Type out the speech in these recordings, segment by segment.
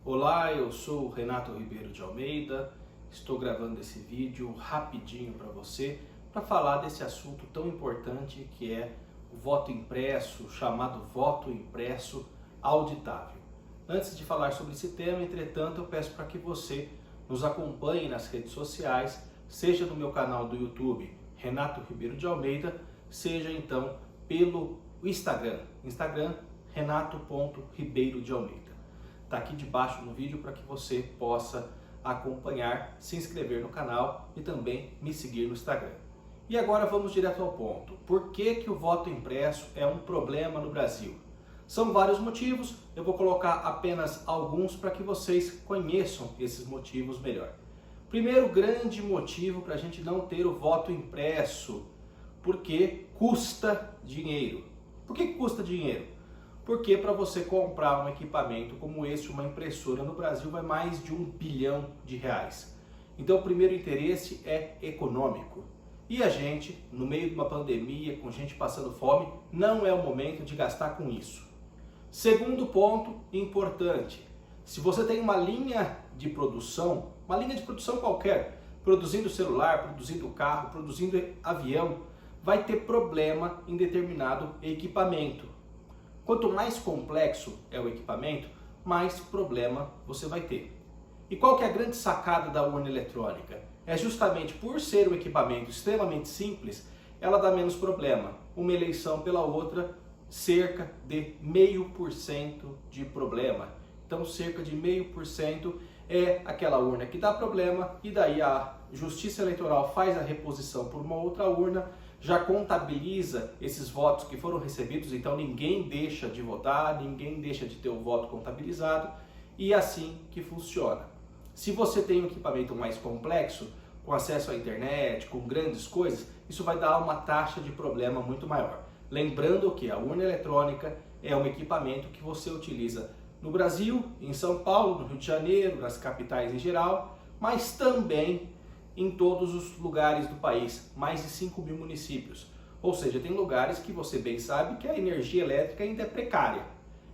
Olá, eu sou o Renato Ribeiro de Almeida, estou gravando esse vídeo rapidinho para você para falar desse assunto tão importante que é o voto impresso, chamado voto impresso auditável. Antes de falar sobre esse tema, entretanto, eu peço para que você nos acompanhe nas redes sociais, seja no meu canal do YouTube, Renato Ribeiro de Almeida, seja então pelo Instagram, renato.ribeiro de Almeida. Está aqui debaixo no vídeo para que você possa acompanhar, se inscrever no canal e também me seguir no Instagram. E agora vamos direto ao ponto. Por que o voto impresso é um problema no Brasil? São vários motivos, eu vou colocar apenas alguns para que vocês conheçam esses motivos melhor. Primeiro grande motivo para a gente não ter o voto impresso, porque custa dinheiro. Por que custa dinheiro? Porque para você comprar um equipamento como esse, uma impressora no Brasil, vai mais de R$1 bilhão. Então o primeiro interesse é econômico. E a gente, no meio de uma pandemia, com gente passando fome, não é o momento de gastar com isso. Segundo ponto importante, se você tem uma linha de produção qualquer, produzindo celular, produzindo carro, produzindo avião, vai ter problema em determinado equipamento. Quanto mais complexo é o equipamento, mais problema você vai ter. E qual que é a grande sacada da urna eletrônica? É justamente por ser um equipamento extremamente simples, ela dá menos problema. Uma eleição pela outra, cerca de 0,5% de problema. Então, cerca de 0,5% é aquela urna que dá problema e daí a Justiça Eleitoral faz a reposição por uma outra urna, já contabiliza esses votos que foram recebidos, então ninguém deixa de votar, ninguém deixa de ter o voto contabilizado e é assim que funciona. Se você tem um equipamento mais complexo, com acesso à internet, com grandes coisas, isso vai dar uma taxa de problema muito maior. Lembrando que a urna eletrônica é um equipamento que você utiliza no Brasil, em São Paulo, no Rio de Janeiro, nas capitais em geral, mas também em todos os lugares do país, mais de 5 mil municípios. Ou seja, tem lugares que você bem sabe que a energia elétrica ainda é precária.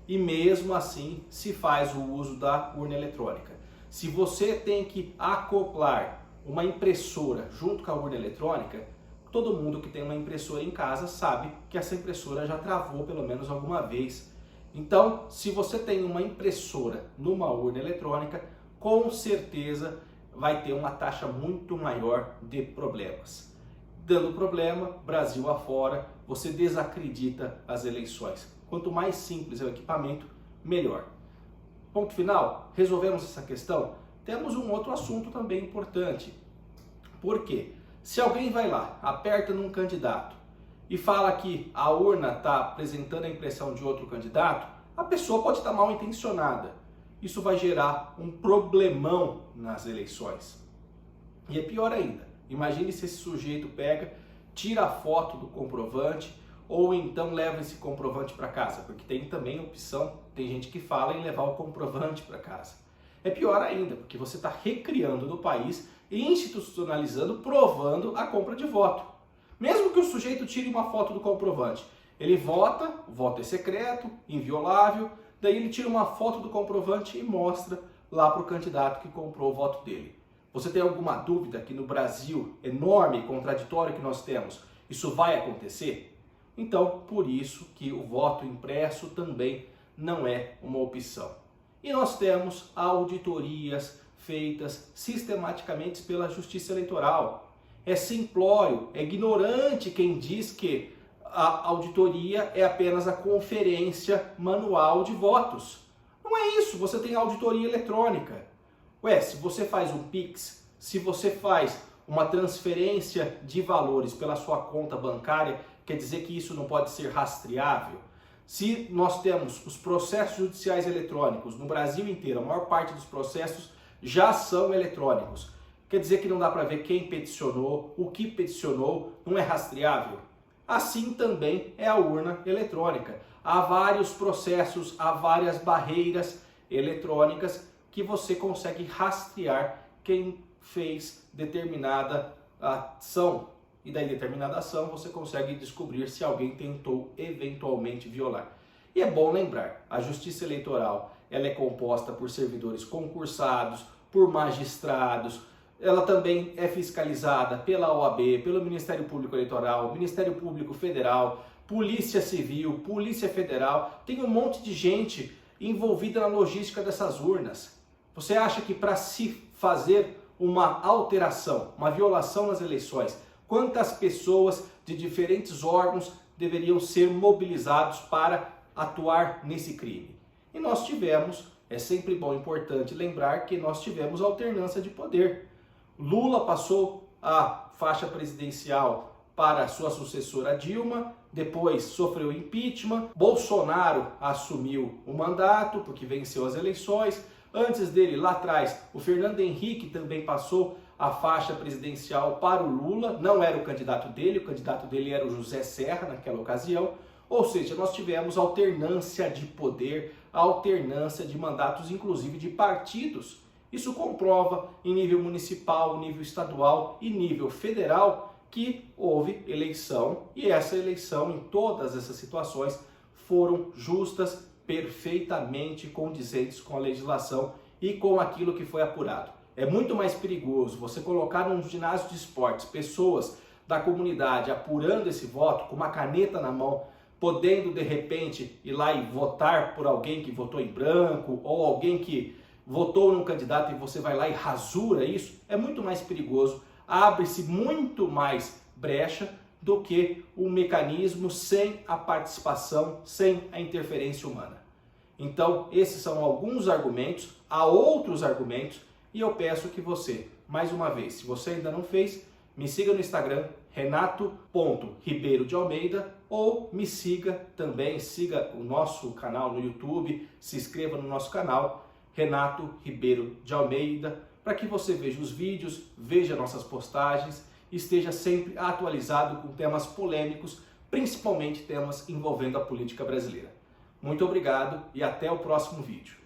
E mesmo assim se faz o uso da urna eletrônica. Se você tem que acoplar uma impressora junto com a urna eletrônica, todo mundo que tem uma impressora em casa sabe que essa impressora já travou pelo menos alguma vez. Então, se você tem uma impressora numa urna eletrônica, com certeza vai ter uma taxa muito maior de problemas. Dando problema, Brasil afora, você desacredita as eleições. Quanto mais simples é o equipamento, melhor. Ponto final, resolvemos essa questão? Temos um outro assunto também importante. Por quê? Se alguém vai lá, aperta num candidato e fala que a urna está apresentando a impressão de outro candidato, a pessoa pode estar mal intencionada. Isso vai gerar um problemão nas eleições. E é pior ainda, imagine se esse sujeito pega, tira a foto do comprovante ou então leva esse comprovante para casa, porque tem também a opção, tem gente que fala em levar o comprovante para casa. É pior ainda, porque você está recriando no país e institucionalizando, provando a compra de voto. Mesmo que o sujeito tire uma foto do comprovante, ele vota, o voto é secreto, inviolável, daí ele tira uma foto do comprovante e mostra lá para o candidato que comprou o voto dele. Você tem alguma dúvida que no Brasil, enorme e contraditório que nós temos, isso vai acontecer? Então, por isso que o voto impresso também não é uma opção. E nós temos auditorias feitas sistematicamente pela Justiça Eleitoral. É simplório, é ignorante quem diz que a auditoria é apenas a conferência manual de votos. Não é isso, você tem auditoria eletrônica. Ué, se você faz um Pix, se você faz uma transferência de valores pela sua conta bancária, quer dizer que isso não pode ser rastreável? Se nós temos os processos judiciais eletrônicos no Brasil inteiro, a maior parte dos processos já são eletrônicos. Quer dizer que não dá para ver quem peticionou, o que peticionou, não é rastreável? Assim também é a urna eletrônica. Há vários processos, há várias barreiras eletrônicas que você consegue rastrear quem fez determinada ação. E daí determinada ação você consegue descobrir se alguém tentou eventualmente violar. E é bom lembrar, a Justiça Eleitoral ela é composta por servidores concursados, por magistrados, ela também é fiscalizada pela OAB, pelo Ministério Público Eleitoral, Ministério Público Federal, Polícia Civil, Polícia Federal, tem um monte de gente envolvida na logística dessas urnas. Você acha que para se fazer uma alteração, uma violação nas eleições, quantas pessoas de diferentes órgãos deveriam ser mobilizados para atuar nesse crime? E nós tivemos, é sempre bom e importante lembrar que nós tivemos alternância de poder. Lula passou a faixa presidencial para sua sucessora Dilma, depois sofreu impeachment, Bolsonaro assumiu o mandato porque venceu as eleições. Antes dele, lá atrás, o Fernando Henrique também passou a faixa presidencial para o Lula, não era o candidato dele era o José Serra naquela ocasião. Ou seja, nós tivemos alternância de poder, alternância de mandatos, inclusive de partidos. Isso comprova em nível municipal, nível estadual e nível federal que houve eleição, e essa eleição, em todas essas situações, foram justas, perfeitamente condizentes com a legislação e com aquilo que foi apurado. É muito mais perigoso você colocar num ginásio de esportes pessoas da comunidade apurando esse voto com uma caneta na mão, podendo de repente ir lá e votar por alguém que votou em branco ou alguém que votou num candidato e você vai lá e rasura isso. É muito mais perigoso, abre-se muito mais brecha do que um mecanismo sem a participação, sem a interferência humana. Então, esses são alguns argumentos, há outros argumentos, e eu peço que você, mais uma vez, se você ainda não fez, me siga no Instagram, renato.ribeiro de Almeida, ou me siga também, siga o nosso canal no YouTube, se inscreva no nosso canal, Renato Ribeiro de Almeida, para que você veja os vídeos, veja nossas postagens, esteja sempre atualizado com temas polêmicos, principalmente temas envolvendo a política brasileira. Muito obrigado e até o próximo vídeo.